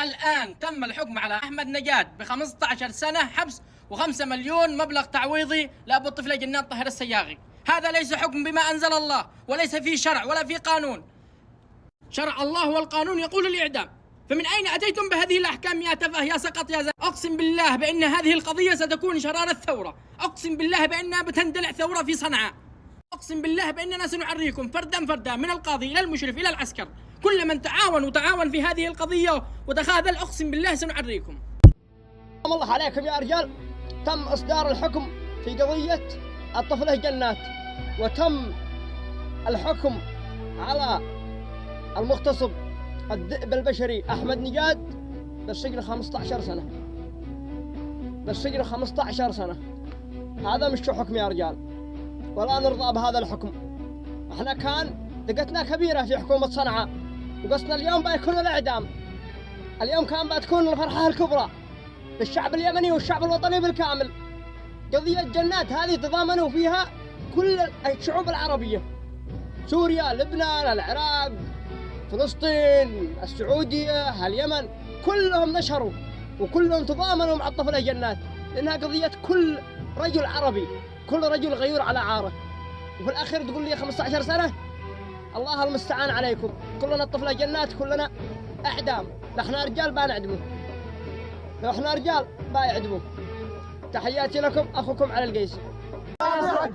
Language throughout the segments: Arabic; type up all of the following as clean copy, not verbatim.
الآن تم الحكم على أحمد نجاد ب15 سنة حبس و5 مليون مبلغ تعويضي لأبو الطفلة جنان طاهر السياغي. هذا ليس حكم بما أنزل الله، وليس في شرع ولا في قانون. شرع الله والقانون يقول الإعدام، فمن أين أتيتم بهذه الأحكام يا تفه يا سقط يا زلمة؟ أقسم بالله بأن هذه القضية ستكون شرارة ثورة، أقسم بالله بأنها بتندلع ثورة في صنعاء، أقسم بالله بأننا سنعريكم فردا فردا من القاضي إلى المشرف إلى العسكر، كل من تعاون في هذه القضية وتخاذل أقسم بالله سنعريكم. الله عليكم يا رجال، تم إصدار الحكم في قضية الطفلة جنات، وتم الحكم على المغتصب الذئب البشري أحمد نجاد بالسجن 15 سنة، بالسجن 15 سنة. هذا مش حكم يا رجال، ولا نرضى بهذا الحكم. احنا كان دقتنا كبيرة في حكومة صنعاء، وقصنا اليوم بيكون الإعدام. اليوم كان بتكون الفرحة الكبرى للشعب اليمني والشعب الوطني بالكامل. قضية جنات هذه تضامنوا فيها كل الشعوب العربية، سوريا، لبنان، العراق، فلسطين، السعودية، اليمن، كلهم نشروا وكلهم تضامنوا مع الطفلة جنات، لأنها قضية كل رجل عربي، كل رجل غيور على عاره. وفي الأخير تقول لي 15 سنة؟ الله المستعان عليكم. كلنا الطفلة جنات، كلنا إعدام. لو احنا رجال بنعدمه، لو احنا رجال بيعدموه. تحياتي لكم، أخوكم على القيس. شرع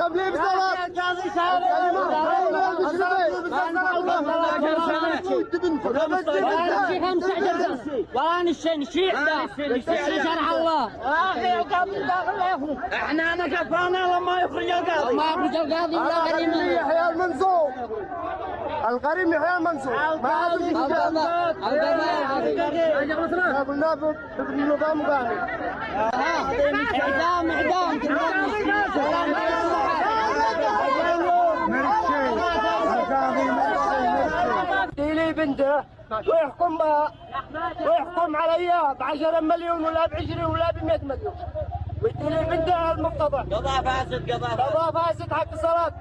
الله احنا نكفانا لما يخرج القاضي، ما يخرج القاضي ولا غريم يحيى المنصور، الغريم يحيى المنصور. ما عاد قلنا بالنظام قانون اعدام لي بنته ويحكم بها، ويحكم عليها ب10 مليون ولا ب20 ولا ب100 مليون، ويدي لي بنته المقتضى. قضاء فاسد، قضاء فاسد حق الصلاة.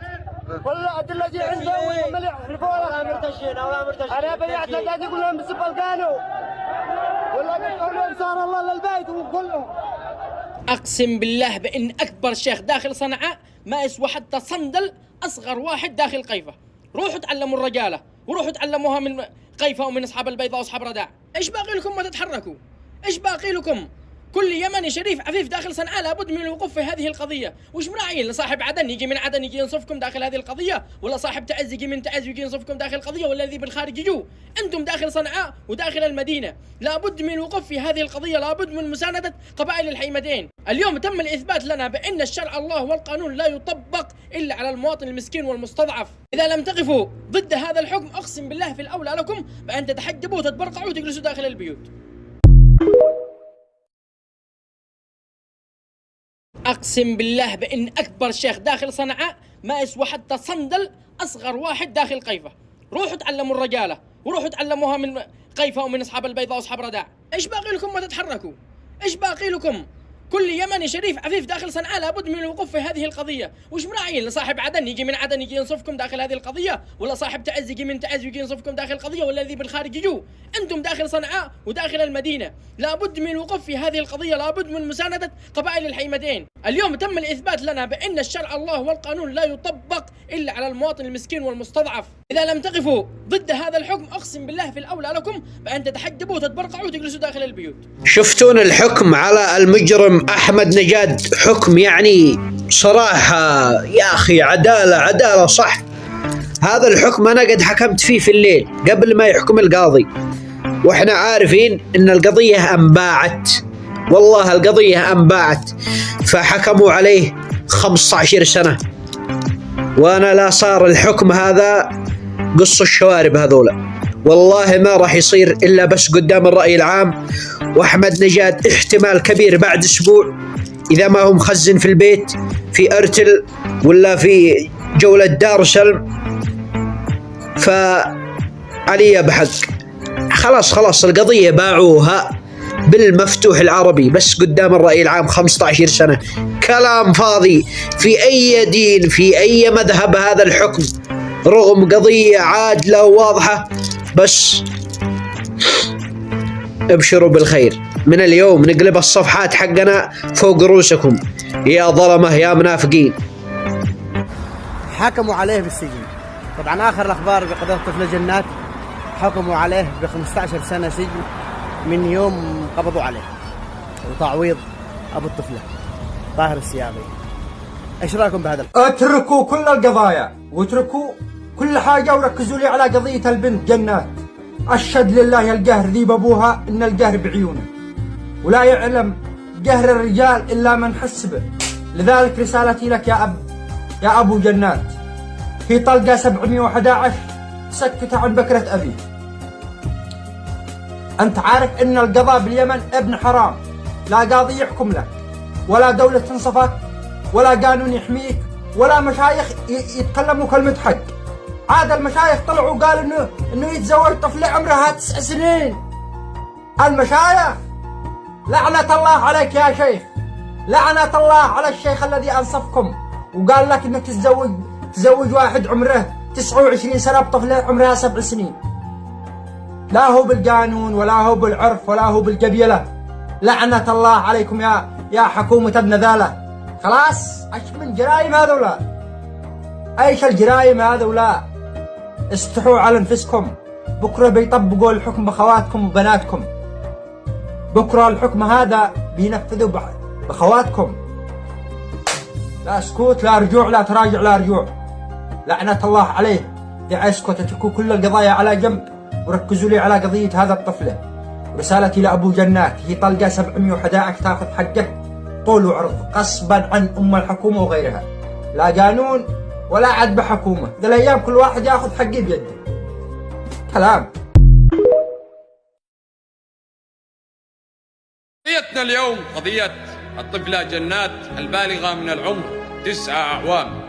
ولا الذي عنده مليح ولا مرتشين ولا مرتشين. انا بيعت قاعد يقول لهم بسب القانون، ولا يقول لهم صار الله للبيت وكلهم. أقسم بالله بأن أكبر شيخ داخل صنعاء ما يسوى حتى صندل أصغر واحد داخل قيفة. روحوا تعلموا الرجالة، وروحوا تعلموها من قيفة ومن أصحاب البيضاء وأصحاب رداع. إيش باقي لكم ما تتحركوا؟ إيش باقي لكم؟ كل يمني شريف عفيف داخل صنعاء لابد من الوقوف في هذه القضية. وش مراعين لصاحب عدن يجي من عدن يجي ينصفكم داخل هذه القضية، ولا صاحب تعز يجي من تعز يجي ينصفكم داخل القضية، ولا الذي بالخارج يجوا؟ أنتم داخل صنعاء وداخل المدينة لابد من الوقوف في هذه القضية، لابد من مساندة قبائل الحيمتين. اليوم تم الإثبات لنا بأن الشرع الله والقانون لا يطبق إلا على المواطن المسكين والمستضعف. إذا لم تقفوا ضد هذا الحكم أقسم بالله في الأولى لكم بأن تتحجبوا وتتبرقعوا وتجلسوا داخل البيوت. أقسم بالله بأن أكبر شيخ داخل صنعاء ما يسوى حتى صندل أصغر واحد داخل قيفة. روحوا تعلموا الرجالة، وروحوا تعلموها من قيفة ومن أصحاب البيضاء وأصحاب رداع. إيش باقي لكم ما تتحركوا؟ إيش باقي لكم؟ كل يمني شريف عفيف داخل صنعاء لابد من الوقوف في هذه القضية. وش مراعين لصاحب عدن يجي من عدن يجي ينصفكم داخل هذه القضية، ولا صاحب تعز يجي من تعز يجي ينصفكم داخل القضية، ولا الذي بالخارج يجوا؟ أنتم داخل صنعاء وداخل المدينة لابد من الوقوف في هذه القضية، لابد من مساندة قبائل الحيمتين. اليوم تم الإثبات لنا بأن الشرع الله والقانون لا يطبق إلا على المواطن المسكين والمستضعف. إذا لم تقفوا ضد هذا الحكم أقسم بالله في الأولى لكم بأن تتحجبوا وتتبرقعوا وتجلسوا داخل البيوت. شفتون الحكم على المجرم أحمد نجاد؟ حكم يعني صراحة يا أخي عدالة صح. هذا الحكم أنا قد حكمت فيه في الليل قبل ما يحكم القاضي، وإحنا عارفين إن القضية أنباعت، والله القضية أنباعت، فحكموا عليه 15 سنة. وأنا لا صار الحكم هذا قص الشوارب هذولا، والله ما راح يصير إلا بس قدام الرأي العام. وأحمد نجاد احتمال كبير بعد أسبوع إذا ما هو مخزن في البيت في أرتل ولا في جولة دار سلم فعليه بحق. خلاص القضية باعوها بالمفتوح العربي بس قدام الرأي العام 15 سنة. كلام فاضي. في أي دين في أي مذهب هذا الحكم رغم قضية عادلة وواضحة، بس ابشروا بالخير، من اليوم نقلب الصفحات حقنا فوق رؤوسكم يا ظلمة يا منافقين. حكموا عليه بالسجن. طبعا آخر الأخبار بقضية الطفلة جنات، حكموا عليه ب15 سنة سجن من يوم قبضوا عليه، وتعويض أبو الطفلة طاهر السيابي. ايش رايكم بهذا؟ اتركوا كل القضايا واتركوا كل حاجة وركزوا لي على قضية البنت جنات. أشهد لله القهر ذيب أبوها إن القهر بعيونه، ولا يعلم قهر الرجال إلا من حس به. لذلك رسالتي لك يا أبو جنات، في طلقة 711 سكت عن بكرة أبي. أنت عارف إن القضاء باليمن ابن حرام، لا قاضي يحكم لك، ولا دولة تنصفك، ولا قانون يحميك، ولا مشايخ يتكلموا كلمة حق. عاد المشايخ طلعوا وقالوا إنه يتزوج طفلة عمرها 9 سنين. المشايخ لعنة الله عليك يا شيخ، لعنة الله على الشيخ الذي أنصفكم وقال لك إنك تزوج واحد عمره 29 سنة بطفلة عمرها 7 سنين. لا هو بالقانون ولا هو بالعرف ولا هو بالقبيلة. لعنة الله عليكم يا حكومة ابن ذاله. خلاص، ايش من جرائم هذولا؟ ايش الجرائم هذولا؟ استحوا على انفسكم. بكره بيطبقوا الحكم بخواتكم وبناتكم. بكره الحكم هذا بينفذوا بخواتكم. لا سكوت، لا رجوع، لا تراجع، لا رجوع. لعنة الله عليه. دعي اسكت، اتركوا كل القضايا على جنب وركزوا لي على قضية هذا الطفلة. رسالتي لأبو جنات، هي طلقة 711 تاخذ حقه طول وعرض غصبا عن الحكومة وغيرها. لا قانون ولا عد بحكومة. ذا الأيام كل واحد ياخذ حقه بيده. كلام. قضيتنا اليوم قضية الطفلة جنات البالغة من العمر 9 أعوام،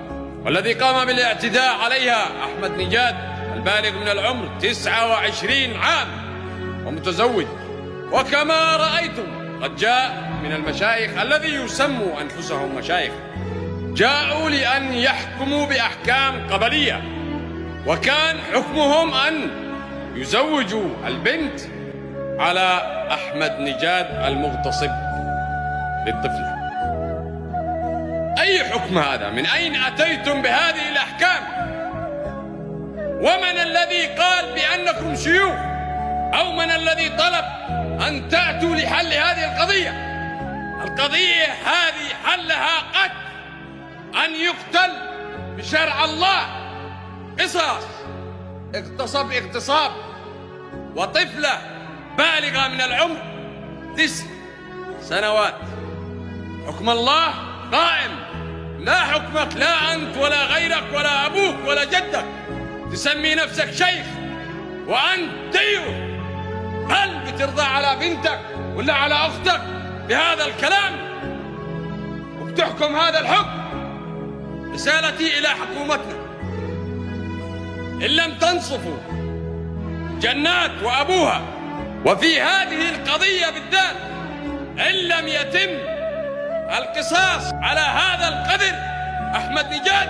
والذي قام بالاعتداء عليها أحمد نجاد البالغ من العمر 29 عام ومتزوج. وكما رأيتم قد جاء من المشايخ الذي يسموا أنفسهم مشايخ، جاءوا لأن يحكموا بأحكام قبلية، وكان حكمهم أن يزوجوا البنت على أحمد نجاد المغتصب للطفلة. أي حكم هذا؟ من أين أتيتم بهذه الأحكام؟ ومن الذي قال بأنكم شيوخ؟ أو من الذي طلب أن تأتوا لحل هذه القضية؟ القضية هذه حلها قتل، أن يقتل بشرع الله، قصاص، اغتصب اغتصاب، وطفلة بالغة من العمر 9 سنوات. حكم الله قائم، لا حكمك، لا أنت ولا غيرك ولا أبوك ولا جدك تسمي نفسك شيخ وأنت ديوث. هل بترضى على بنتك ولا على أختك بهذا الكلام وبتحكم هذا الحكم؟ رسالتي إلى حكومتنا، إن لم تنصفوا جنات وأبوها، وفي هذه القضية بالذات إن لم يتم القصاص على هذا القذر أحمد نجاد،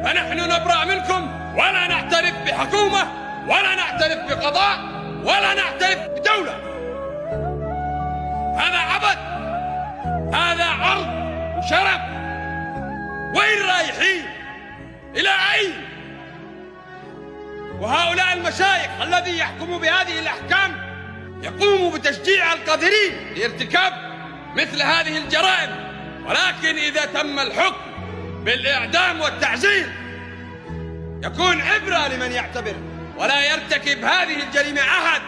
فنحن نبرأ منكم، ولا نعترف بحكومة، ولا نعترف بقضاء، ولا نعترف بدولة. هذا عبث، هذا عرض وشرف. وين رايحين؟ إلى أين؟ وهؤلاء المشايخ الذي يحكموا بهذه الأحكام يقوموا بتشجيع القادرين لارتكاب مثل هذه الجرائم، ولكن إذا تم الحكم بالإعدام والتعزير يكون عبرة لمن يعتبر ولا يرتكب هذه الجريمة أحد.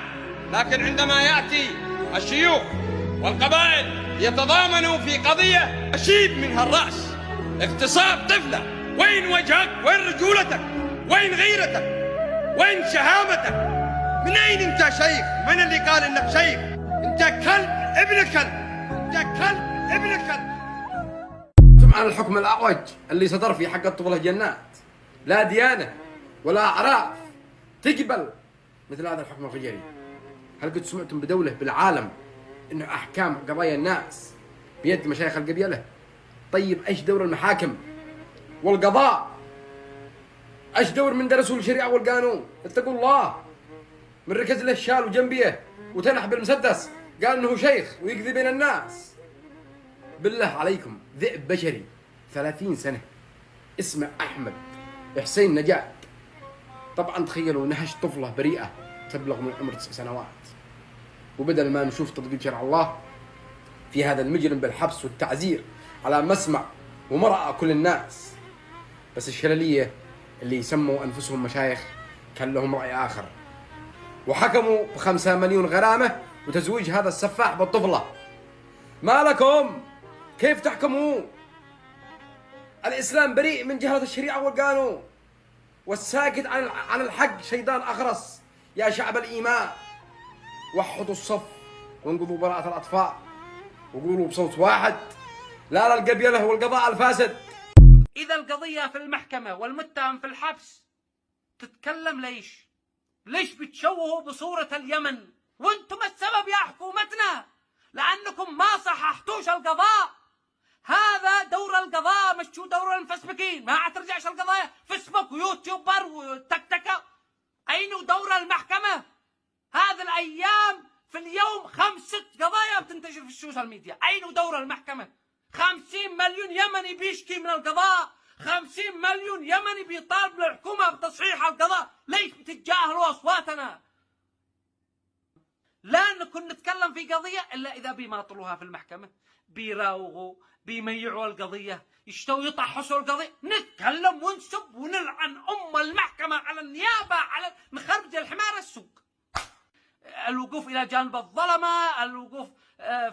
لكن عندما يأتي الشيوخ والقبائل يتضامنوا في قضية أشيب منها الرأس، اغتصاب طفلة، وين وجهك؟ وين رجولتك؟ وين غيرتك؟ وين شهامتك؟ من أين أنت شيخ؟ من اللي قال إنك شيخ؟ أنت كلب ابن كلب، أنت كلب ابن كلب. سمعنا الحكم الأعوج اللي صدر في حق الطفلة جنات، لا ديانة ولا أعراف تقبل مثل هذا الحكم الغيري. هل قد سمعتم بدولة بالعالم إنه أحكام قضايا الناس بيد مشايخ القبيلة؟ طيب إيش دور المحاكم والقضاء؟ إيش دور من درسوا الشريعة والقانون؟ اتقوا الله، من ركز له الشال وجنبيه وتنح بالمسدس قال انه شيخ ويقضي بين الناس. بالله عليكم ذئب بشري 30 سنة اسمه أحمد حسين نجاد. طبعا تخيلوا نهش طفلة بريئة تبلغ من عمر 9 سنوات، وبدل ما نشوف تطبيق شرع الله في هذا المجرم بالحبس والتعزير على مسمع ومرأة كل الناس، بس الشلالية اللي يسموا أنفسهم مشايخ كان لهم رأي آخر، وحكموا ب5 مليون غرامة وتزويج هذا السفاح بالطفلة. ما لكم؟ كيف تحكموا؟ الإسلام بريء من جهة الشريعة والقانون، والساكت عن الحق شيطان أخرس. يا شعب الإيمان وحدوا الصف وانقضوا براءة الأطفال وقولوا بصوت واحد لا للقبيلة والقضاء الفاسد. إذا القضية في المحكمة والمتهم في الحبس تتكلم ليش؟ ليش بتشوهوا بصورة اليمن؟ وانتم السبب يا حكومتنا، لأنكم ما صححتوش القضاء. هذا دور القضاء مش دور المفسبكين. ما ترجعش القضايا فيسبوك ويوتيوبر وتكتكة. أين دور المحكمة؟ هذه الأيام في اليوم 5-6 قضايا بتنتشر في السوشيال ميديا. أين دور المحكمة؟ 50 مليون يمني بيشكي من القضاء، 50 مليون يمني بيطالب الحكومة بتصحيح القضاء. ليش بتتجاهلوا أصواتنا؟ لا نكون نتكلم في قضية إلا إذا بيماطلوها في المحكمة، بيراوغوا بيميعوا القضية، يشتوا يطحسوا القضية. نتكلم ونسب ونلعن المحكمة على النيابة، على نخرج الحمار السوق. الوقوف إلى جانب الظلمة، الوقوف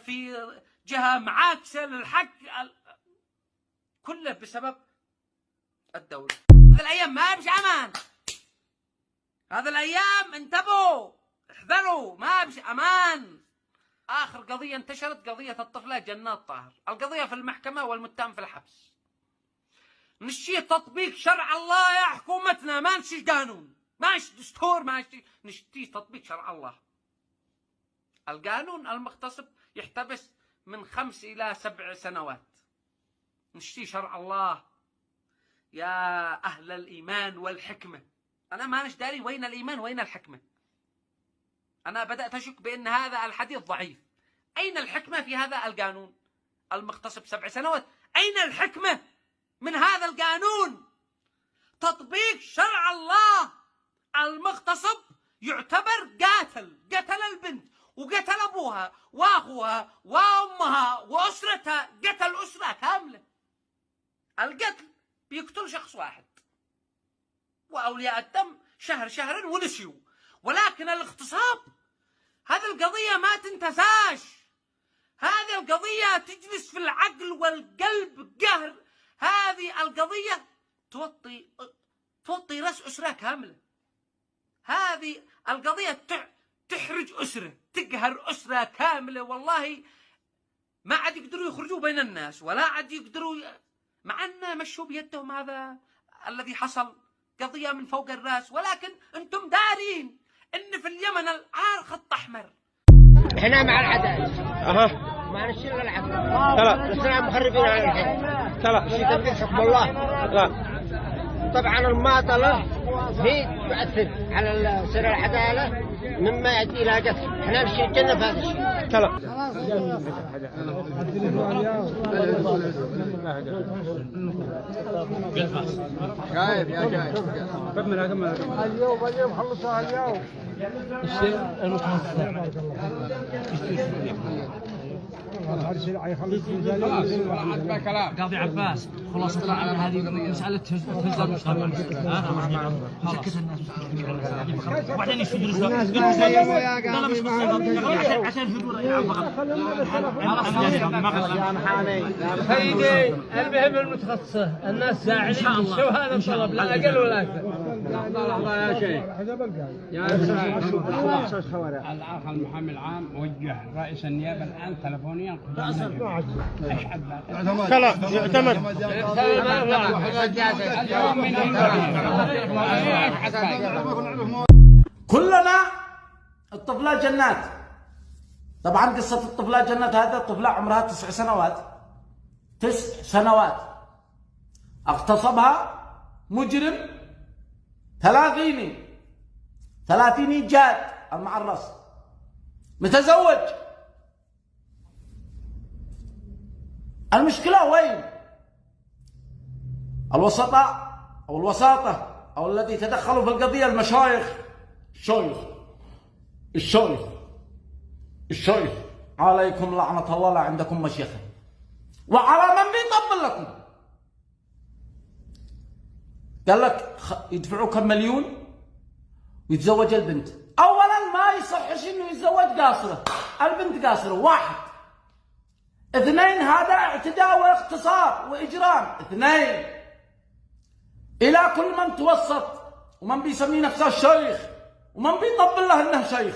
في جهة معاكسة للحق، كله بسبب الدولة. هذه الأيام ما بش أمان، هذه الأيام انتبهوا احذروا، ما بش أمان. آخر قضية انتشرت قضية الطفلة جنات طاهر، القضية في المحكمة والمتهم في الحبس. نشتي تطبيق شرع الله يا حكومتنا، ما نشتي قانون، ما نشتي دستور، ما نشتي تطبيق شرع الله. القانون المغتصب يحتبس من 5 إلى 7 سنوات. نشتي شرع الله يا أهل الإيمان والحكمة. أنا ما نش داري وين الإيمان وين الحكمة. أنا بدأت أشك بأن هذا الحديث ضعيف. أين الحكمة في هذا القانون المغتصب 7 سنوات؟ أين الحكمة من هذا القانون؟ تطبيق شرع الله. المغتصب يعتبر قتل البنت وقتل أبوها وأخوها وأمها وأسرتها، قتل أسرة كاملة. القتل بيقتل شخص واحد، وأولياء الدم شهرين ونسيوا. ولكن الاغتصاب هذه القضية ما تنتساش، هذه القضية تجلس في العقل والقلب قهر. هذه القضية توطي رأس أسرة كاملة. هذه القضية تحرج أسرة، تقهر أسرة كاملة. والله ما عاد يقدروا يخرجوا بين الناس، ولا عاد يقدروا مع أن مشوا بيدهم هذا الذي حصل، قضية من فوق الرأس. ولكن أنتم دارين إن في اليمن العار خط أحمر. احنا مع العدالة. ما نشيل العدل. نحن مخربين على الحين. شيء تنفيذ حكم الله. طبعا المماطلة هي تؤثر على سير العدالة مما يؤدي إلى قتل. احنا نشيل الجنة في هذا الشيء. جايب يا جايب. كمل. اليوم خلصها اليوم. الشيء قاضي عباس خلاصة هذه مسألة تهز المستقبل. سكت الناس وبعدين يشوفوا عشان الحضور سيدي. المهم المتخصصة الناس ساعدين شو هذا الطلب، لا أقل ولا أكثر. لحظة يا شيخ. يا الأخ المحامي العام وجه رئيس النيابة الآن تلفونيا كلنا الطفلة جنات. طبعا قصة الطفلة جنات هذا الطفلة عمرها 9 سنوات. 9 سنوات اغتصبها مجرم 30 جاد المعرس. متزوج. المشكلة وين؟ الوسطاء أو الوساطة أو الذي تدخلوا في القضية المشايخ. الشيخ عليكم لعنة الله، لا عندكم مشيخة، وعلى من بيطبل لكم. قال لك يدفعوا كم مليون ويتزوج البنت. أولا ما يصحش إنه يتزوج قاصرة، البنت قاصرة. 1. 2 هذا اعتداء واغتصاب وإجرام. 2 إلى كل من توسط ومن بيسمي نفسه الشيخ ومن بيطبل له إنه شيخ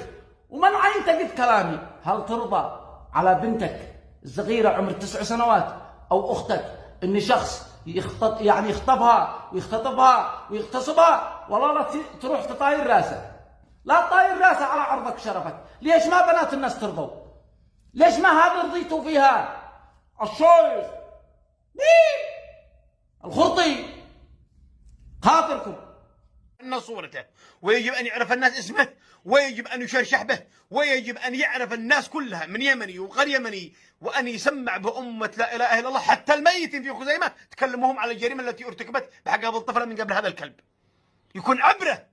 ومن ينتقد كلامي، هل ترضى على بنتك الصغيرة عمر 9 سنوات أو أختك إن شخص يخطبها ويختطفها ويغتصبها؟ والله لا تروح تطاير راسه، لا تطاير راسه على عرضك وشرفك. ليش ما بنات الناس ترضوا؟ ليش ما هذا رضيتوا فيها؟ الشيخ الخرطي خاطركم أن صورته، ويجب أن يعرف الناس اسمه، ويجب أن يشرشح به، ويجب أن يعرف الناس كلها من يمني وغير يمني، وأن يسمع بأمة لا إله إلا الله. حتى الميتين في خزيمة تكلمهم على الجريمة التي ارتكبت بحق هذا الطفل من قبل هذا الكلب. يكون عبرة.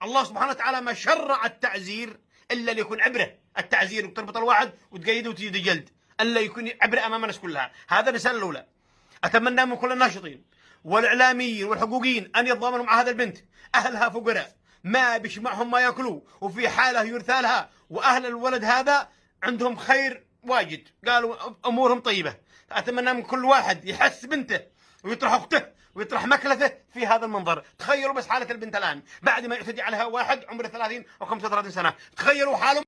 الله سبحانه وتعالى ما شرع التعزير إلا ليكون عبرة. التعزير وتربط الواحد وتقيده وتزيد جلد، ألا يكون عبرة أمام الناس كلها. هذا الرسالة الأولى. أتمنى من كل الناشطين والإعلاميين والحقوقيين أن يتضامنوا مع هذا البنت. أهلها فقراء ما بيش معهم ما يأكلوا وفي حالة يرثى لها، وأهل الولد هذا عندهم خير واجد، قالوا أمورهم طيبة. أتمنى من كل واحد يحس بنته ويطرح أخته ويطرح مكلته في هذا المنظر. تخيلوا بس حالة البنت الآن بعد ما يعتدي عليها واحد عمره 30 أو 35 سنة، تخيلوا حالهم.